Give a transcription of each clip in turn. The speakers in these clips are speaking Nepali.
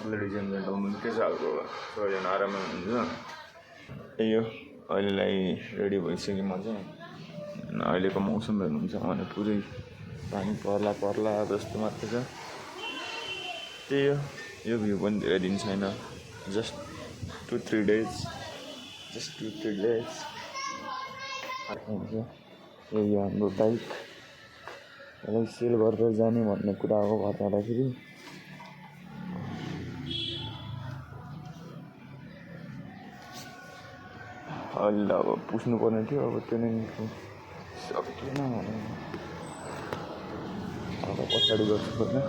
लेडिज एन्ड जेन्टलमेन के छ अब सबैजना आराममा हुनुहुन्छ। यो अहिलेलाई रेडी भइसक्यो म चाहिँ। अहिलेको मौसम हेर्नुहुन्छ भने पुरै पानी पर्ला पर्ला जस्तो मात्रै छ। त्यही हो, यो भ्यू पनि धेरै दिन छैन, जस्ट 2-3 डेज। यो हाम्रो बाइक यसलाई सेल गरेर जाने भन्ने कुरा हो घरबाट। अहिले अब पुस्नु पर्ने थियो, अब त्यो नै सकिएन भने अब पछाडि गर्छु पर्ने।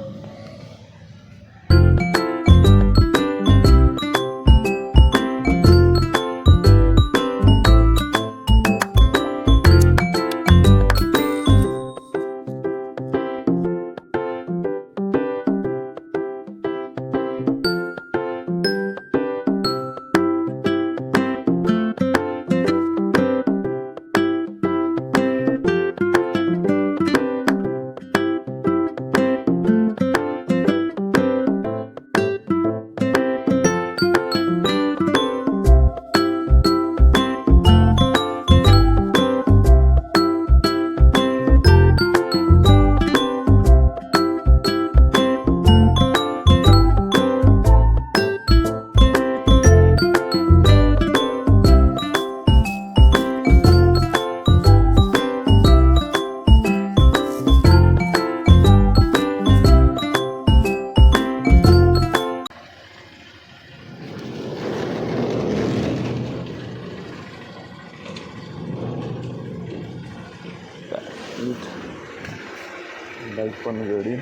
बाइक पनि रेडी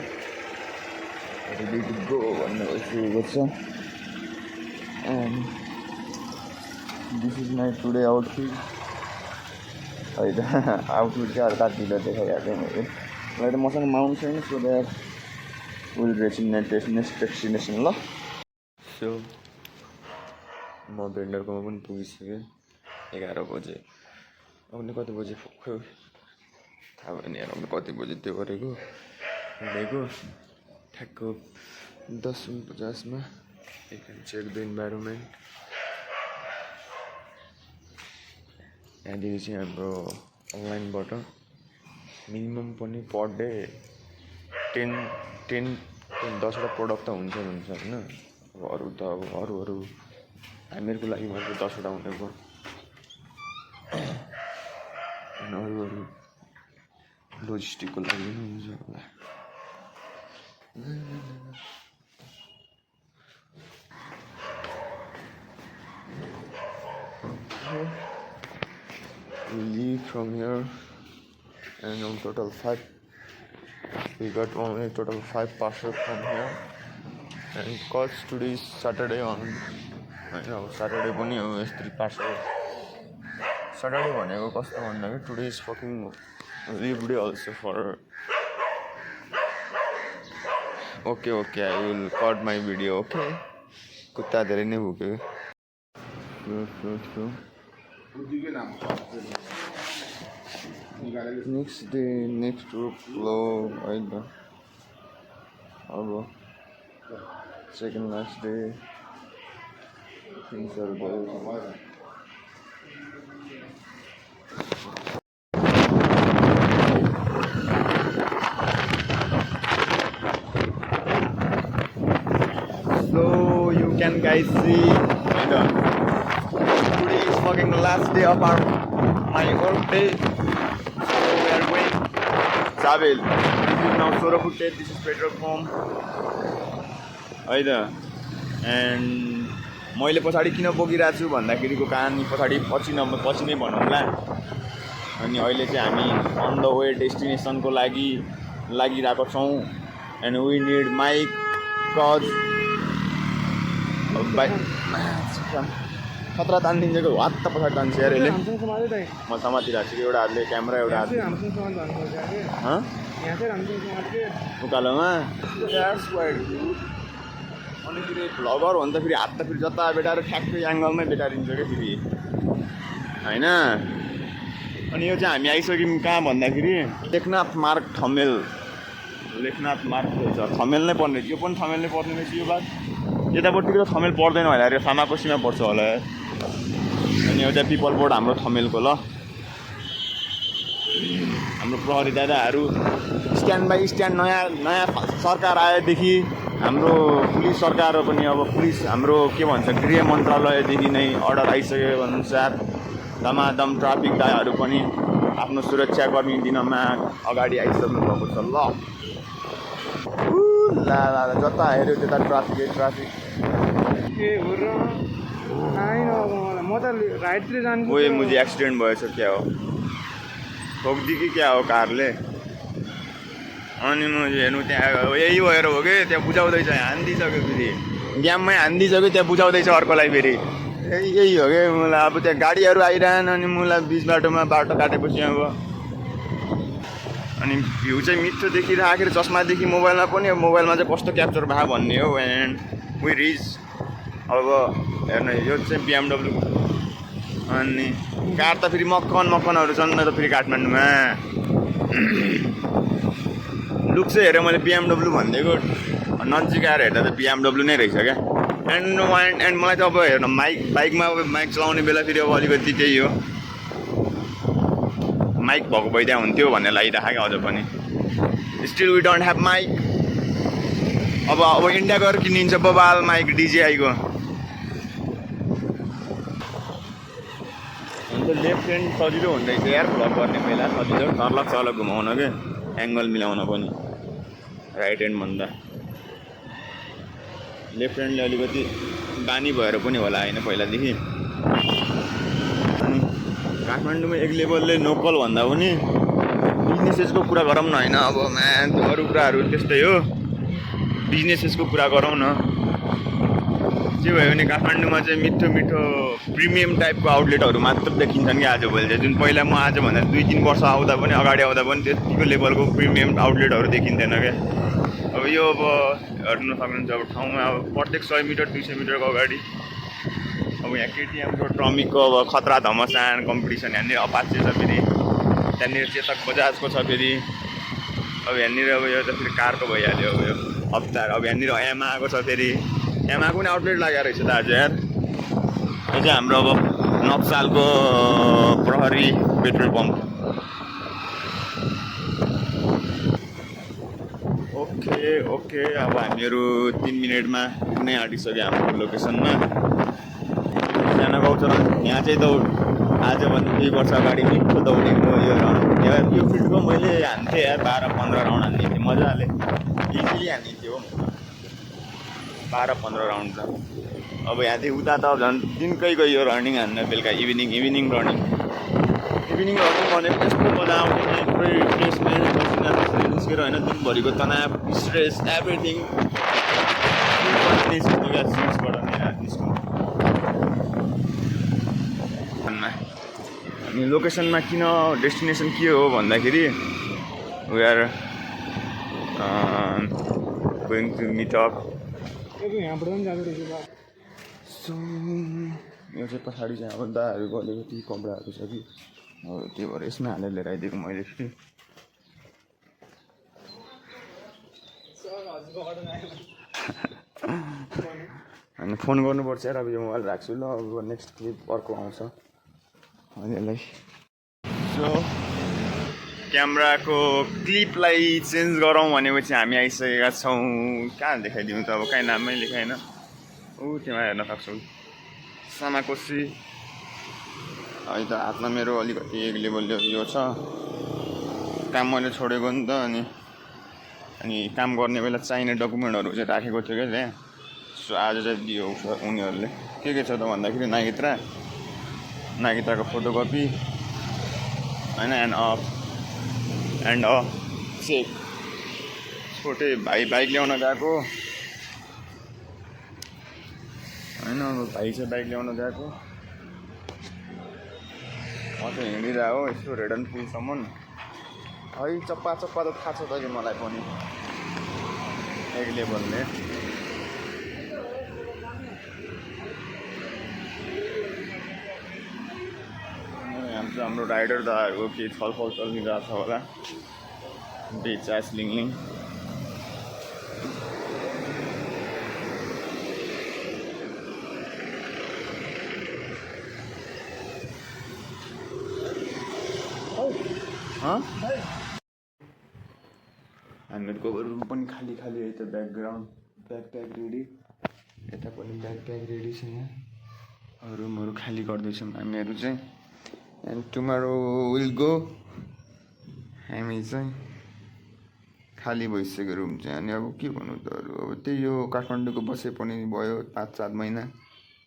टु गो भन्ने भइसकेको छ। And this is my today outfit. होइन आउटफिट चाहिँ हल्का ढिलो देखाइहाल्छ मैले। मलाई त मसँग माउन्ट छैन, so that will reach in next destination. ल सो म भेन्डरकोमा पनि पुगिसकेँ 11 बजे। आउने कति बजे पुग्यो थाहा भएन यार, अब कति बजे त्यो गरेको हिँडेको ठ्याक्क 10:50 you can check the environment. यहाँदेखि चाहिँ हाम्रो अनलाइनबाट मिनिमम पनि पर डे 10-10-10वटा प्रडक्ट त हुन्छ होइन। अब अरू त अब अरू हामीहरूको लागि मात्रै 10वटा हुनेको, अरू लोजिस्टिकको लागि पनि हुन्छ होला। We leave from here and on total 5. We got only total 5 parcels from here. And because today is Saturday on, I know Saturday पनि हो यस्तै पार्सल। Saturday भनेको कस्तो भन्दाखेरि today is fucking leave day also for. Okay, I will cut my video, okay? कुत्ता धेरै नै भुक्यो। Next day, next group flow, होइन अब second last day things are going. So you can guys see, today is fucking the last day of my work day. So we are going Sabil. This is now Sorapute. This is petrol pump. And मैले पछाडि किन बोकिरहेको छु भन्दाखेरिको कहानी पछि नै भनौँला। अनि अहिले चाहिँ हामी अन द वे डेस्टिनेसनको लागि लागिरहेको छौँ। And we need mic cause bike खतरा तानिदिन्छ। हात त पछाडि तान्छ यार यसले। म समातिरहेको छु, एउटा हातले क्यामेरा, एउटा हात उकालोमा। अनि फेरि भ्लगर हो भने त फेरि हात त फेरि जता बेटाएर ठ्याक्कै एङ्गलमै बेटारिन्छ क्या फेरि होइन। अनि यो चाहिँ हामी आइसक्यौँ कहाँ भन्दाखेरि लेखनाथ मार्ग थमेल। लेखनाथ मार्ग छ थमेल नै पर्ने, यो पनि थमेल नै पर्ने रहेछ यो बात। यतापट्टिको त थमेल पर्दैन होला अरे, फामाकोसीमा पर्छ होला। अनि एउटा पिपल बोर्ड हाम्रो थमेलको ल। हाम्रो प्रहरी दादाहरू स्ट्यान्ड बाई स्ट्यान्ड नयाँ सरकार आएदेखि हाम्रो पुलिस सरकार पनि अब पुलिस हाम्रो के भन्छ गृह मन्त्रालयदेखि नै अर्डर आइसकेको अनुसार धमाधम ट्राफिक दायाहरू पनि आफ्नो सुरक्षाकर्मी दिनमा अगाडि आइसक्नु भएको छ ल। ला जता हेऱ्यो त्यता ट्राफिकै ट्राफिक। के हो र आइन अब मलाई, म त राइटतिर जान्छु। ओए मुझे एक्सिडेन्ट भएछ क्या हो, ठोक्दी कि क्या हो कारले। अनि म हेर्नु त्यहाँ यही भएर हो कि त्यहाँ बुझाउँदैछ, हानिदिइसक्यो फेरि ग्याममै हानिदिइसक्यो, त्यहाँ बुझाउँदैछ अर्कोलाई फेरि यही हो कि मलाई। अब त्यहाँ गाडीहरू आइरहन् अनि मलाई बिच बाटोमा बाटो काटेपछि अब अनि भ्यू चाहिँ मिठो देखिराखेर चस्मादेखि मोबाइलमा पनि, अब मोबाइलमा चाहिँ कस्तो क्याप्चर भयो भन्ने हो। एन्ड वी रिच अब हेर्नु यो चाहिँ BMW। अनि कार त फेरि मक्कनहरू छन् त फेरि काठमाडौँमा। लुक चाहिँ हेरेँ मैले BMW भनिदिएको, नजिक आएर हेर्दा त BMW नै रहेछ क्या। एन्ड मलाई त अब हेर्नु बाइकमा अब बाइक चलाउने बेला फेरि अब अलिकति त्यही हो, माइक भएको भइदिया हुन्थ्यो भन्ने लागिरहेको अझ पनि। Still we don't have mic. अब इन्डिया गएर किनिन्छ बबाल माइक DJI-को। अन्त लेफ्ट ह्यान्ड सजिलो हुँदैछ यार भ्लग गर्ने बेला, सजिलो सर्लक घुमाउन के एङ्गल मिलाउन पनि राइट ह्यान्ड भन्दा। लेफ्ट ह्यान्डले अलिकति बानी भएर पनि होला होइन पहिलादेखि। अनि काठमाडौँमा एक लेभलले लोकल भन्दा पनि बिजनेसेसको कुरा गरौँ न होइन। अब म्यान अरू कुराहरू त्यस्तै हो, बिजनेसेसको कुरा गरौँ न। के भयो भने काठमाडौँमा चाहिँ मिठो प्रिमियम टाइपको आउटलेटहरू मात्र देखिन्छन् कि आजभोलि चाहिँ। जुन पहिला म आजभन्दा 2-3 वर्ष अगाडि आउँदा पनि त्यतिको लेभलको प्रिमियम आउटलेटहरू देखिन्थेन क्या। अब यो अब हेर्नु सक्नुहुन्छ अब ठाउँमा अब प्रत्येक 100 मिटर 200 मिटरको अगाडि अब यहाँ KTM-को ट्रमिकको अब खतरा धमसान कम्पिटिसन, यहाँनिर अपाचे छ फेरि, त्यहाँनिर चेतक बजाजको छ फेरि। अब यहाँनिर अब यो त फेरि कारको भइहाल्यो अब यो हप्तार। अब यहाँनिर यामाहाको छ फेरि, यामाहाको पनि आउटलेट लागेको रहेछ त आज यार। यो चाहिँ हाम्रो अब नक्सालको प्रहरी पेट्रोल पम्प। ओके अब हामीहरू 3 मिनटमा पुग्नै आँटिसक्यो हाम्रो लोकेसनमा। सानो गौचर यहाँ चाहिँ आजभन्दा 2 वर्ष अगाडि मिठो दौडेको यो फिल्डको मैले हान्थेँ यार 12-15 राउन्ड हान्दिन्थेँ मजाले, इजिली हान्दिन्थेँ हो 12-15 राउन्ड त। अब यहाँदेखि उता त झन् दिनकै गयो रनिङ हान्न, बेलुका इभिनिङ रनिङ भनेको त्यस्तो मजा आउँदैन। रिफ्रेसमेन्ट निस्केर होइन, दिनभरिको तनाव स्ट्रेस एभ्रिथिङ निस्किनु क्या सिन्सबाट नै निस्किनु। अनि लोकेसनमा किन डेस्टिनेसन के हो भन्दाखेरि we are going to meet up. So यो चाहिँ पछाडि चाहिँ अब दाहरूको अलिकति कपडाहरू छ कि अब त्यही भएर यसमा हालेर लिएर आइदिएको मैले फेरि। अनि फोन गर्नुपर्छ यार, अब यो मोबाइल राख्छु ल, अब नेक्स्ट क्लिप अर्को आउँछ यसलाई। सो क्यामेराको क्लिपलाई चेन्ज गरौँ भनेपछि हामी आइसकेका छौँ। कहाँ देखाइदिउँ त, अब कहीँ नाममै लेखाएन। त्यहाँ हेर्न सक्छौँ सामाकोसी। अहिले त हातमा मेरो अलिकति एक लेभल यो छ, काम मैले छोडेको नि त। अनि काम गर्ने बेला चाहिने डकुमेन्टहरू चाहिँ राखेको थियो क्या त्यहाँ। सो आज चाहिँ दियो उनीहरूले। के छ त भन्दाखेरि नागित्राको फोटोकपी होइन, एन्ड चेक। छोटे भाइ बाइक ल्याउन गएको होइन, अब भाइ चाहिँ बाइक ल्याउन गएको। म चाहिँ हिँडिरहेको यस्तो रेडन पुलसम्म है। चप्पा त थाहा छ त कि मलाई पनि एक लेभलले। आज हाम्रो राइडर दाहरूको केही छलफल चलिरहेको छ होला बेचास लिङलिङ हामीहरूको रुम पनि खाली खाली है त ब्याकग्राउन्ड ब्याकप्याक रेडी यता पनि ब्याकप्याक रेडी छ यहाँ रुमहरू खाली गर्दैछौँ हामीहरू चाहिँ एन्ड टुमारो विल गो हामी चाहिँ खाली भइसक्यो रुम चाहिँ अनि अब के भन्नु त अरू अब त्यही हो काठमाडौँको बसे पनि भयो 5-7 महिना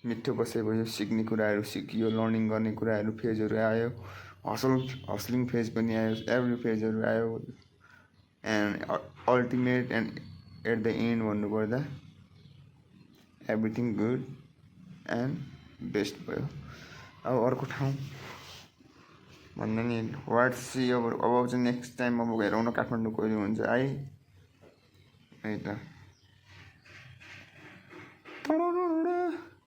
मिठो बसे भयो सिक्ने कुराहरू सिकियो लर्निङ गर्ने कुराहरू फेजहरू आयो हस्लिङ फेज पनि आयो एभ्री फेजहरू आयो and ultimate end at the end भन्नुपर्दा एभ्रिथिङ गुड एन्ड बेस्ट भयो अब अर्को ठाउँ भन्दा नि वाट्स सी अब चाहिँ नेक्स्ट टाइम अब हेरौँ न काठमाडौँ कहिले हुन्छ है त